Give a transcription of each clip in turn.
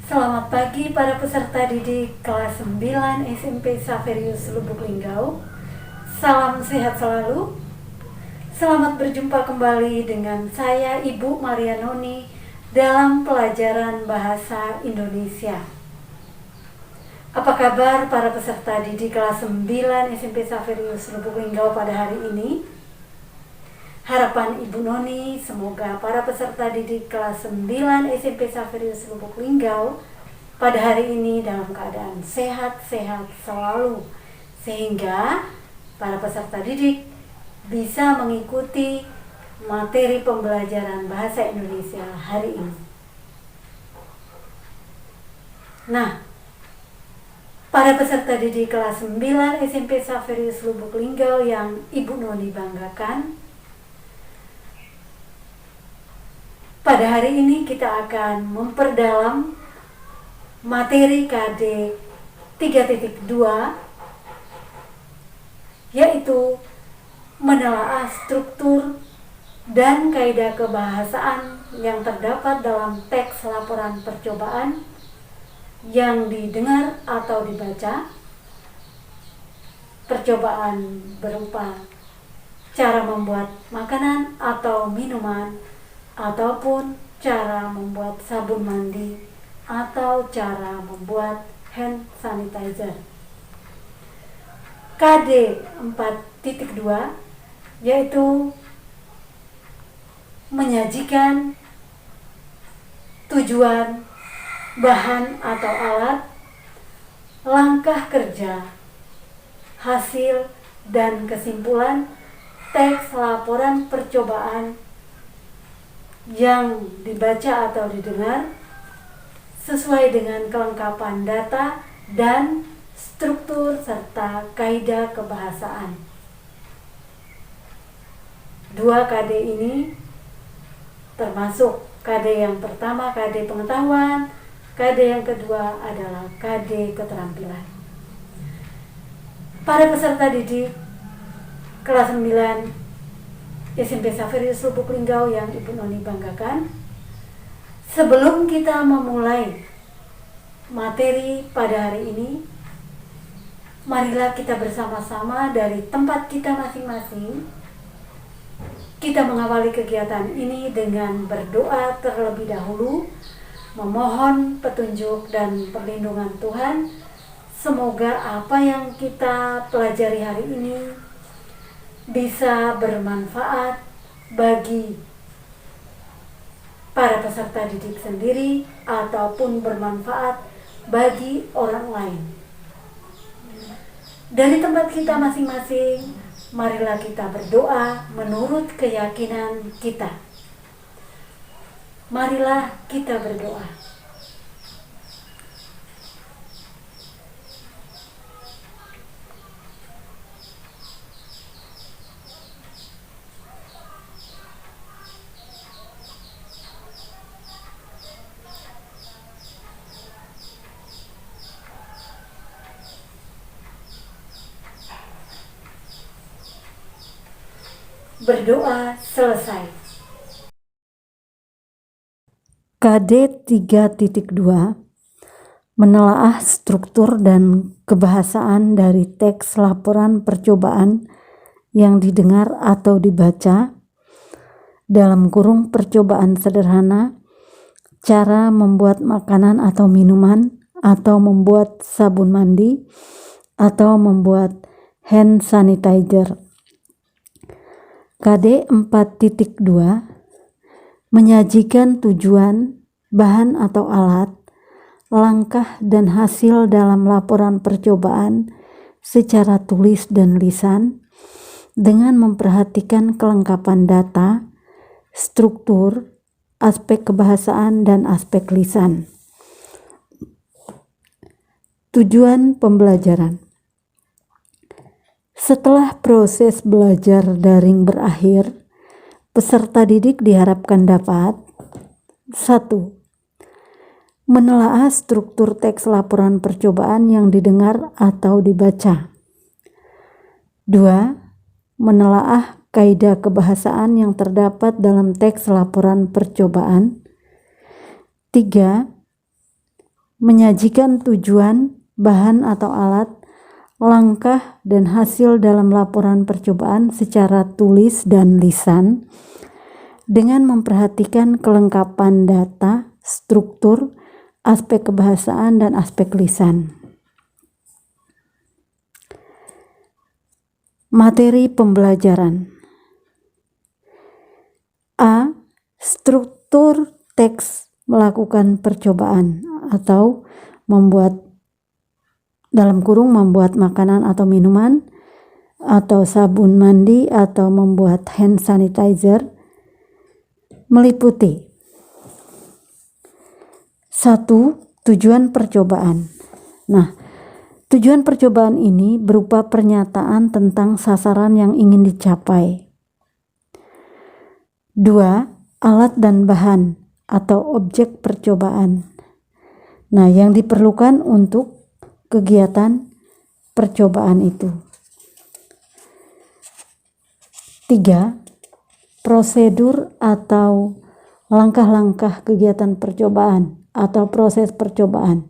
Selamat pagi para peserta didik kelas 9 SMP Saverius Lubuk Linggau. Salam sehat selalu. Selamat berjumpa kembali dengan saya Ibu Maria Noni dalam pelajaran Bahasa Indonesia. Apa kabar para peserta didik kelas 9 SMP Saverius Lubuk Linggau pada hari ini? Harapan Ibu Noni, semoga para peserta didik kelas 9 SMP Saverius Lubuk Linggau pada hari ini dalam keadaan sehat-sehat selalu, sehingga para peserta didik bisa mengikuti materi pembelajaran bahasa Indonesia hari ini. Nah, para peserta didik kelas 9 SMP Saverius Lubuk Linggau yang Ibu Noni banggakan, pada hari ini kita akan memperdalam materi KD 3.2, yaitu menelaah struktur dan kaidah kebahasaan yang terdapat dalam teks laporan percobaan yang didengar atau dibaca. Percobaan berupa cara membuat makanan atau minuman, ataupun cara membuat sabun mandi, atau cara membuat hand sanitizer. KD 4.2 yaitu menyajikan tujuan, bahan atau alat, langkah kerja, hasil dan kesimpulan teks laporan percobaan yang dibaca atau didengar sesuai dengan kelengkapan data dan struktur serta kaidah kebahasaan. 2 KD ini termasuk KD yang pertama KD pengetahuan, KD yang kedua adalah KD keterampilan. Para peserta didik kelas 9 SMP Saverius Lubuk Linggau yang Ibu Noni banggakan, sebelum kita memulai materi pada hari ini, marilah kita bersama-sama dari tempat kita masing-masing, kita mengawali kegiatan ini dengan berdoa terlebih dahulu, memohon petunjuk dan perlindungan Tuhan. Semoga apa yang kita pelajari hari ini bisa bermanfaat bagi para peserta didik sendiri ataupun bermanfaat bagi orang lain. Dari tempat kita masing-masing, marilah kita berdoa menurut keyakinan kita. Marilah kita berdoa. Berdoa selesai. KD 3.2 menelaah struktur dan kebahasaan dari teks laporan percobaan yang didengar atau dibaca, dalam kurung percobaan sederhana, cara membuat makanan atau minuman, atau membuat sabun mandi, atau membuat hand sanitizer. KD 4.2 menyajikan tujuan, bahan atau alat, langkah dan hasil dalam laporan percobaan secara tulis dan lisan dengan memperhatikan kelengkapan data, struktur, aspek kebahasaan dan aspek lisan. Tujuan pembelajaran. Setelah proses belajar daring berakhir, peserta didik diharapkan dapat 1. Menelaah struktur teks laporan percobaan yang didengar atau dibaca. 2. Menelaah kaidah kebahasaan yang terdapat dalam teks laporan percobaan. 3. menyajikan tujuan, bahan atau alat, langkah dan hasil dalam laporan percobaan secara tulis dan lisan dengan memperhatikan kelengkapan data, struktur, aspek kebahasaan dan aspek lisan. Materi pembelajaran. A. Struktur teks melakukan percobaan atau membuat membuat makanan atau minuman atau sabun mandi atau membuat hand sanitizer meliputi 1. Tujuan percobaan. Nah, tujuan percobaan ini berupa pernyataan tentang sasaran yang ingin dicapai. 2. Alat dan bahan atau objek percobaan. Nah, yang diperlukan untuk kegiatan percobaan itu. 3. Prosedur atau langkah-langkah kegiatan percobaan atau proses percobaan.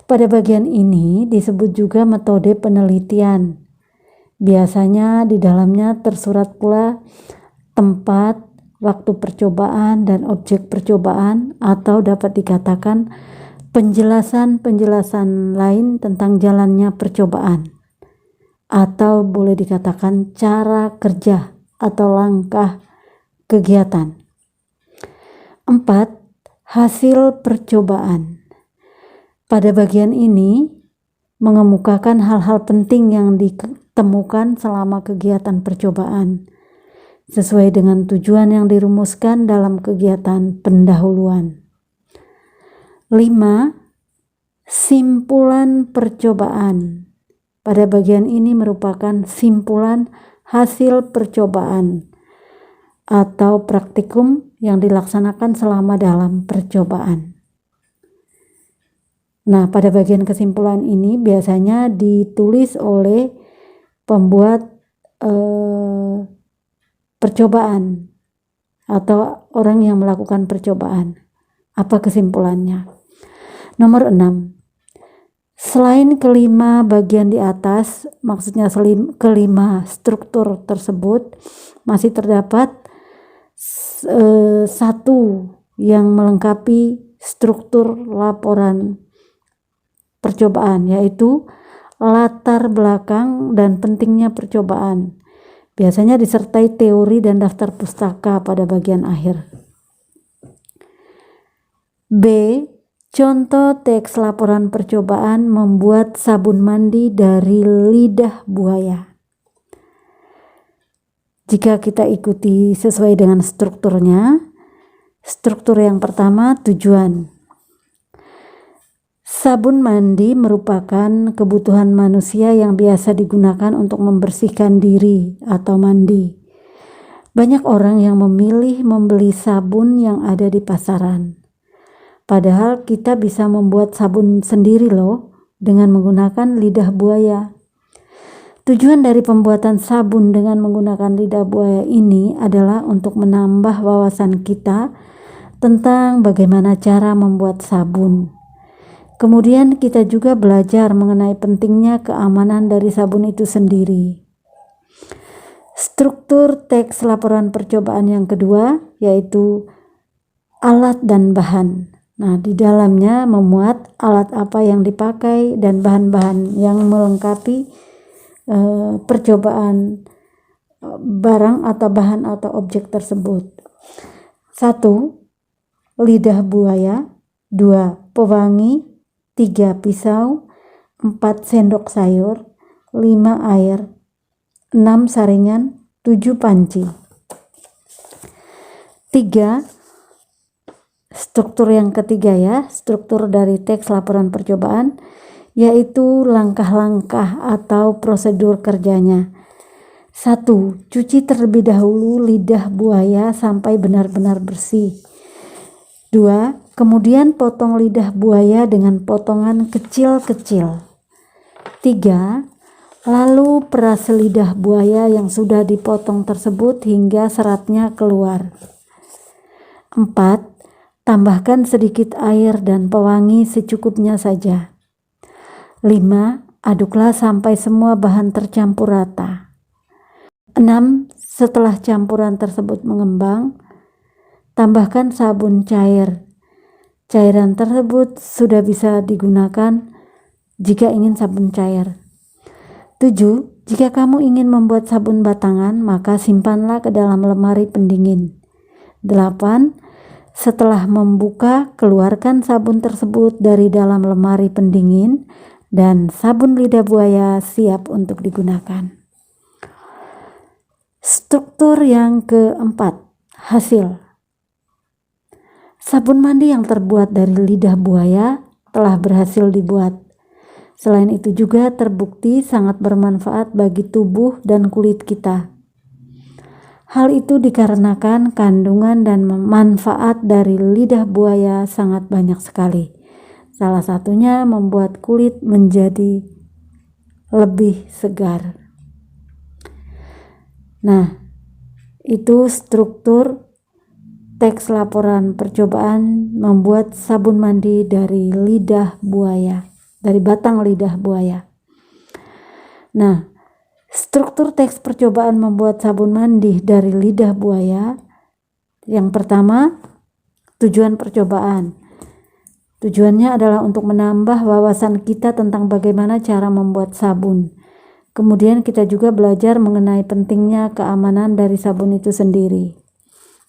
Pada bagian ini disebut juga metode penelitian. Biasanya di dalamnya tersurat pula tempat, waktu percobaan, dan objek percobaan, atau dapat dikatakan penjelasan-penjelasan lain tentang jalannya percobaan, atau boleh dikatakan cara kerja atau langkah kegiatan. 4. Hasil percobaan. Pada bagian ini mengemukakan hal-hal penting yang ditemukan selama kegiatan percobaan sesuai dengan tujuan yang dirumuskan dalam kegiatan pendahuluan. 5. Simpulan percobaan. Pada bagian ini merupakan simpulan hasil percobaan atau praktikum yang dilaksanakan selama dalam percobaan. Nah, pada bagian kesimpulan ini biasanya ditulis oleh pembuat percobaan atau orang yang melakukan percobaan. Apa kesimpulannya? Nomor 6. Selain kelima bagian di atas, maksudnya kelima struktur tersebut, masih terdapat satu yang melengkapi struktur laporan percobaan, yaitu latar belakang dan pentingnya percobaan. Biasanya disertai teori dan daftar pustaka pada bagian akhir. B. Contoh teks laporan percobaan membuat sabun mandi dari lidah buaya. Jika kita ikuti sesuai dengan strukturnya, struktur yang pertama tujuan. Sabun mandi merupakan kebutuhan manusia yang biasa digunakan untuk membersihkan diri atau mandi. Banyak orang yang memilih membeli sabun yang ada di pasaran. Padahal kita bisa membuat sabun sendiri loh dengan menggunakan lidah buaya. Tujuan dari pembuatan sabun dengan menggunakan lidah buaya ini adalah untuk menambah wawasan kita tentang bagaimana cara membuat sabun. Kemudian kita juga belajar mengenai pentingnya keamanan dari sabun itu sendiri. Struktur teks laporan percobaan yang kedua yaitu alat dan bahan. Nah, di dalamnya memuat alat apa yang dipakai dan bahan-bahan yang melengkapi percobaan barang atau bahan atau objek tersebut. 1. Lidah buaya. 2. Pewangi. 3. Pisau. 4. Sendok sayur. 5. Air. 6. Saringan. 7. Panci. 3. Struktur yang ketiga ya, struktur dari teks laporan percobaan, yaitu langkah-langkah atau prosedur kerjanya. 1. Cuci terlebih dahulu lidah buaya sampai benar-benar bersih. 2. Kemudian potong lidah buaya dengan potongan kecil-kecil. 3. Lalu peras lidah buaya yang sudah dipotong tersebut hingga seratnya keluar. 4. Tambahkan sedikit air dan pewangi secukupnya saja. 5. Aduklah sampai semua bahan tercampur rata. 6. Setelah campuran tersebut mengembang, tambahkan sabun cair. Cairan tersebut sudah bisa digunakan jika ingin sabun cair. 7. Jika kamu ingin membuat sabun batangan, maka simpanlah ke dalam lemari pendingin. 8. Setelah membuka, keluarkan sabun tersebut dari dalam lemari pendingin dan sabun lidah buaya siap untuk digunakan. Struktur yang keempat, hasil. Sabun mandi yang terbuat dari lidah buaya telah berhasil dibuat. Selain itu juga terbukti sangat bermanfaat bagi tubuh dan kulit kita. Hal itu dikarenakan kandungan dan manfaat dari lidah buaya sangat banyak sekali. Salah satunya membuat kulit menjadi lebih segar. Nah, itu struktur teks laporan percobaan membuat sabun mandi dari lidah buaya, dari batang lidah buaya. Nah, struktur teks percobaan membuat sabun mandi dari lidah buaya. Yang pertama, tujuan percobaan. Tujuannya adalah untuk menambah wawasan kita tentang bagaimana cara membuat sabun. Kemudian kita juga belajar mengenai pentingnya keamanan dari sabun itu sendiri.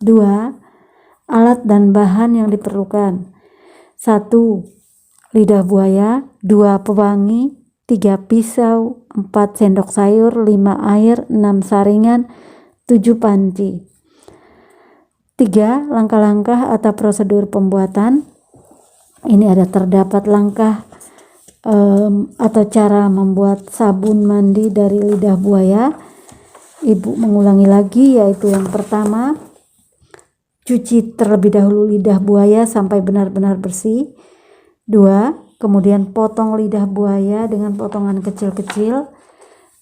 2. Alat dan bahan yang diperlukan. 1. Lidah buaya. 2. Pewangi. 3. Pisau. 4. Sendok sayur. 5. Air. 6. Saringan. 7. Panci. 3. Langkah-langkah atau prosedur pembuatan. Ini ada terdapat langkah atau cara membuat sabun mandi dari lidah buaya. Ibu mengulangi lagi, yaitu yang pertama, cuci terlebih dahulu lidah buaya sampai benar-benar bersih. 2. Kemudian potong lidah buaya dengan potongan kecil-kecil.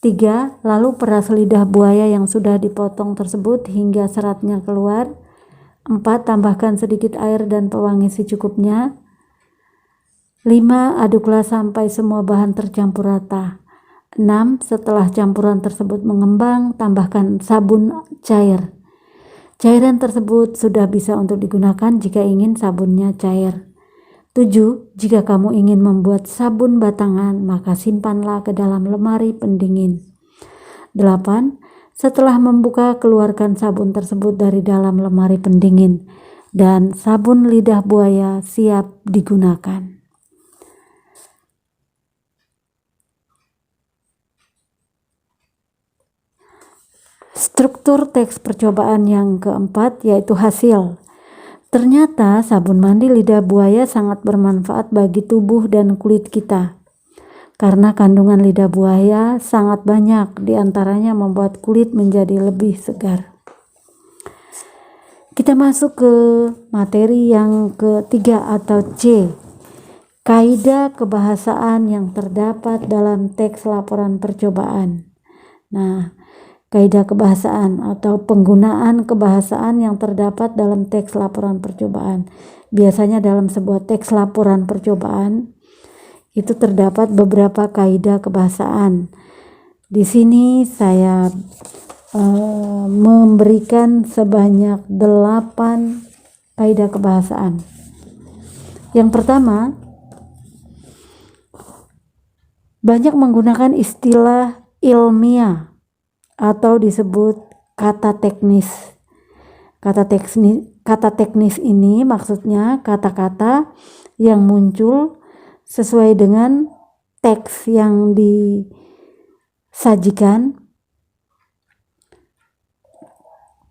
3. Lalu peras lidah buaya yang sudah dipotong tersebut hingga seratnya keluar. 4. Tambahkan sedikit air dan pewangi secukupnya. 5. Aduklah sampai semua bahan tercampur rata. 6. Setelah campuran tersebut mengembang, tambahkan sabun cair. Cairan tersebut sudah bisa untuk digunakan jika ingin sabunnya cair. 7. Jika kamu ingin membuat sabun batangan, maka simpanlah ke dalam lemari pendingin. 8. Setelah membuka, keluarkan sabun tersebut dari dalam lemari pendingin dan sabun lidah buaya siap digunakan. Struktur teks percobaan yang keempat yaitu hasil. Ternyata sabun mandi lidah buaya sangat bermanfaat bagi tubuh dan kulit kita. Karena kandungan lidah buaya sangat banyak, diantaranya membuat kulit menjadi lebih segar. Kita masuk ke materi yang ketiga atau C. Kaidah kebahasaan yang terdapat dalam teks laporan percobaan. Nah, kaidah kebahasaan atau penggunaan kebahasaan yang terdapat dalam teks laporan percobaan. Biasanya dalam sebuah teks laporan percobaan itu terdapat beberapa kaidah kebahasaan. Di sini saya memberikan sebanyak 8 kaidah kebahasaan. Yang pertama, banyak menggunakan istilah ilmiah atau disebut kata teknis. Kata teknis ini maksudnya kata-kata yang muncul sesuai dengan teks yang disajikan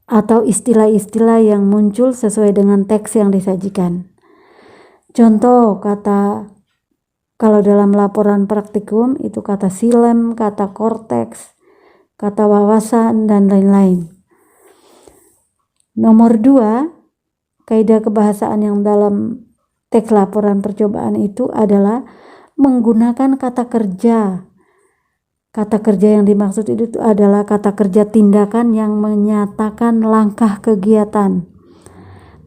atau istilah-istilah yang muncul sesuai dengan teks yang disajikan. Contoh kata kalau dalam laporan praktikum itu kata silem, kata korteks, kata wawasan, dan lain-lain. Nomor 2, kaidah kebahasaan yang dalam teks laporan percobaan itu adalah menggunakan kata kerja. Kata kerja yang dimaksud itu adalah kata kerja tindakan yang menyatakan langkah kegiatan.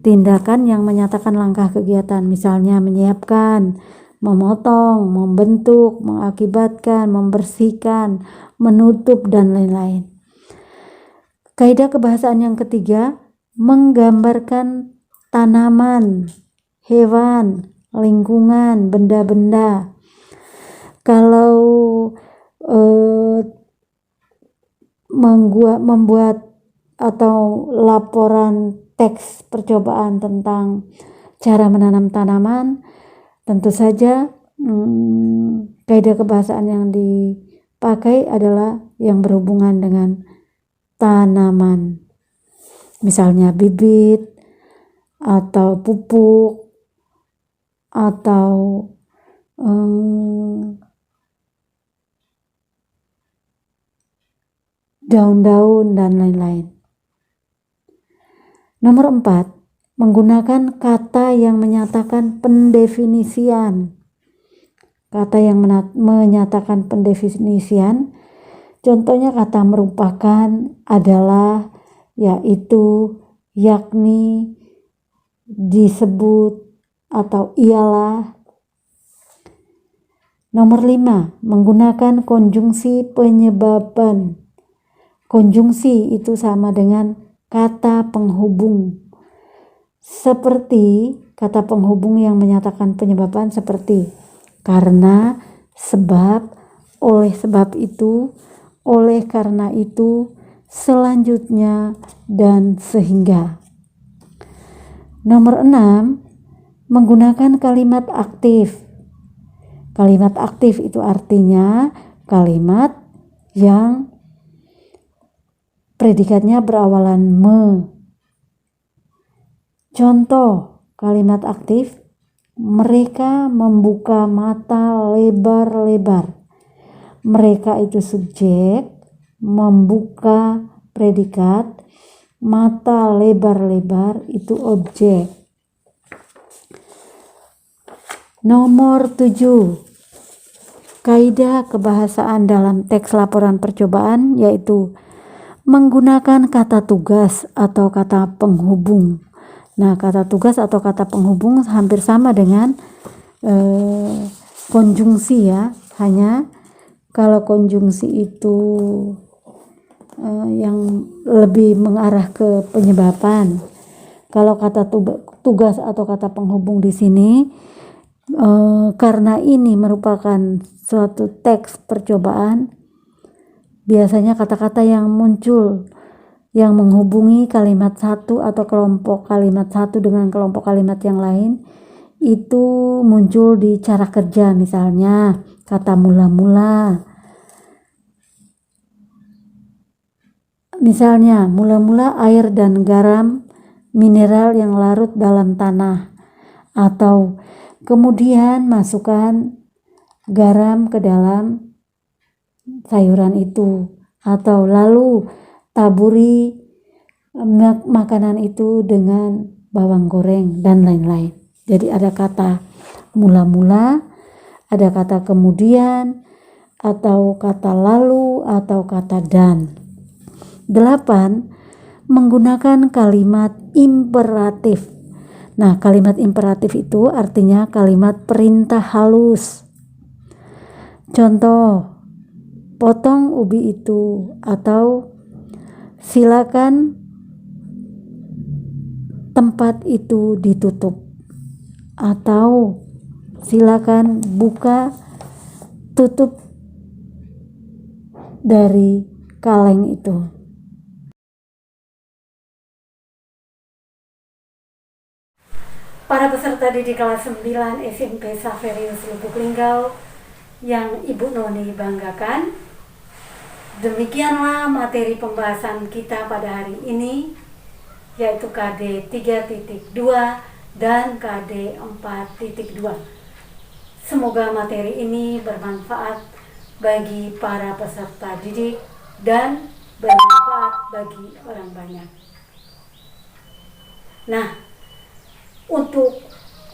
tindakan yang menyatakan langkah kegiatan, misalnya menyiapkan, memotong, membentuk, mengakibatkan, membersihkan, menutup, dan lain-lain. Kaidah kebahasaan yang ketiga, menggambarkan tanaman, hewan, lingkungan, benda-benda. Kalau membuat atau laporan teks percobaan tentang cara menanam tanaman, tentu saja kaidah kebahasaan yang dipakai adalah yang berhubungan dengan tanaman, misalnya bibit atau pupuk atau daun-daun dan lain-lain. Nomor 4, menggunakan kata yang menyatakan pendefinisian. Kata yang menyatakan pendefinisian, contohnya kata merupakan, adalah, yaitu, yakni, disebut, atau ialah. Nomor 5, menggunakan konjungsi penyebaban. Konjungsi itu sama dengan kata penghubung. Seperti kata penghubung yang menyatakan penyebaban seperti karena, sebab, oleh sebab itu, oleh karena itu, selanjutnya, dan sehingga. Nomor 6, menggunakan kalimat aktif. Kalimat aktif itu artinya kalimat yang predikatnya berawalan me. Contoh kalimat aktif, mereka membuka mata lebar-lebar. Mereka itu subjek, membuka predikat, mata lebar-lebar itu objek. Nomor 7, kaidah kebahasaan dalam teks laporan percobaan, yaitu menggunakan kata tugas atau kata penghubung. Nah, kata tugas atau kata penghubung hampir sama dengan konjungsi ya, hanya kalau konjungsi itu yang lebih mengarah ke penyebaban. Kalau kata tugas atau kata penghubung di sini karena ini merupakan suatu teks percobaan, biasanya kata-kata yang muncul yang menghubungi kalimat satu atau kelompok kalimat satu dengan kelompok kalimat yang lain itu muncul di cara kerja, misalnya kata mula-mula. Misalnya mula-mula air dan garam mineral yang larut dalam tanah, atau kemudian masukkan garam ke dalam sayuran itu, atau lalu taburi makanan itu dengan bawang goreng, dan lain-lain. Jadi ada kata mula-mula, ada kata kemudian, atau kata lalu, atau kata dan. 8, menggunakan kalimat imperatif. Nah, kalimat imperatif itu artinya kalimat perintah halus. Contoh, potong ubi itu, atau silakan tempat itu ditutup, atau silakan buka tutup dari kaleng itu. Para peserta didik kelas 9 SMP Xaverius Lubuk Linggau yang Ibu Noni banggakan, demikianlah materi pembahasan kita pada hari ini, yaitu KD 3.2 dan KD 4.2. Semoga materi ini bermanfaat bagi para peserta didik dan bermanfaat bagi orang banyak. Nah, untuk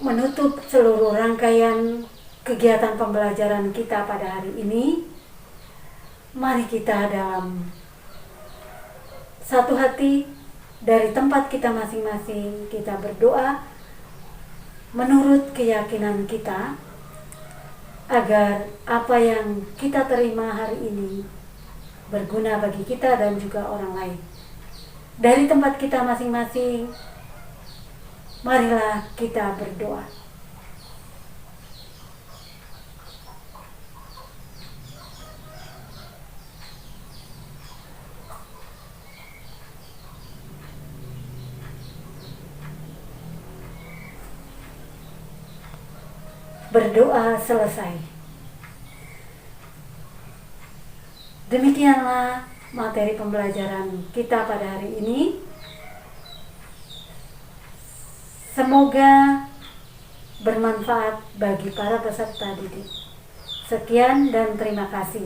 menutup seluruh rangkaian kegiatan pembelajaran kita pada hari ini, mari kita dalam satu hati dari tempat kita masing-masing kita berdoa menurut keyakinan kita, agar apa yang kita terima hari ini berguna bagi kita dan juga orang lain. Dari tempat kita masing-masing, marilah kita berdoa. Berdoa selesai. Demikianlah materi pembelajaran kita pada hari ini. Semoga bermanfaat bagi para peserta didik. Sekian dan terima kasih.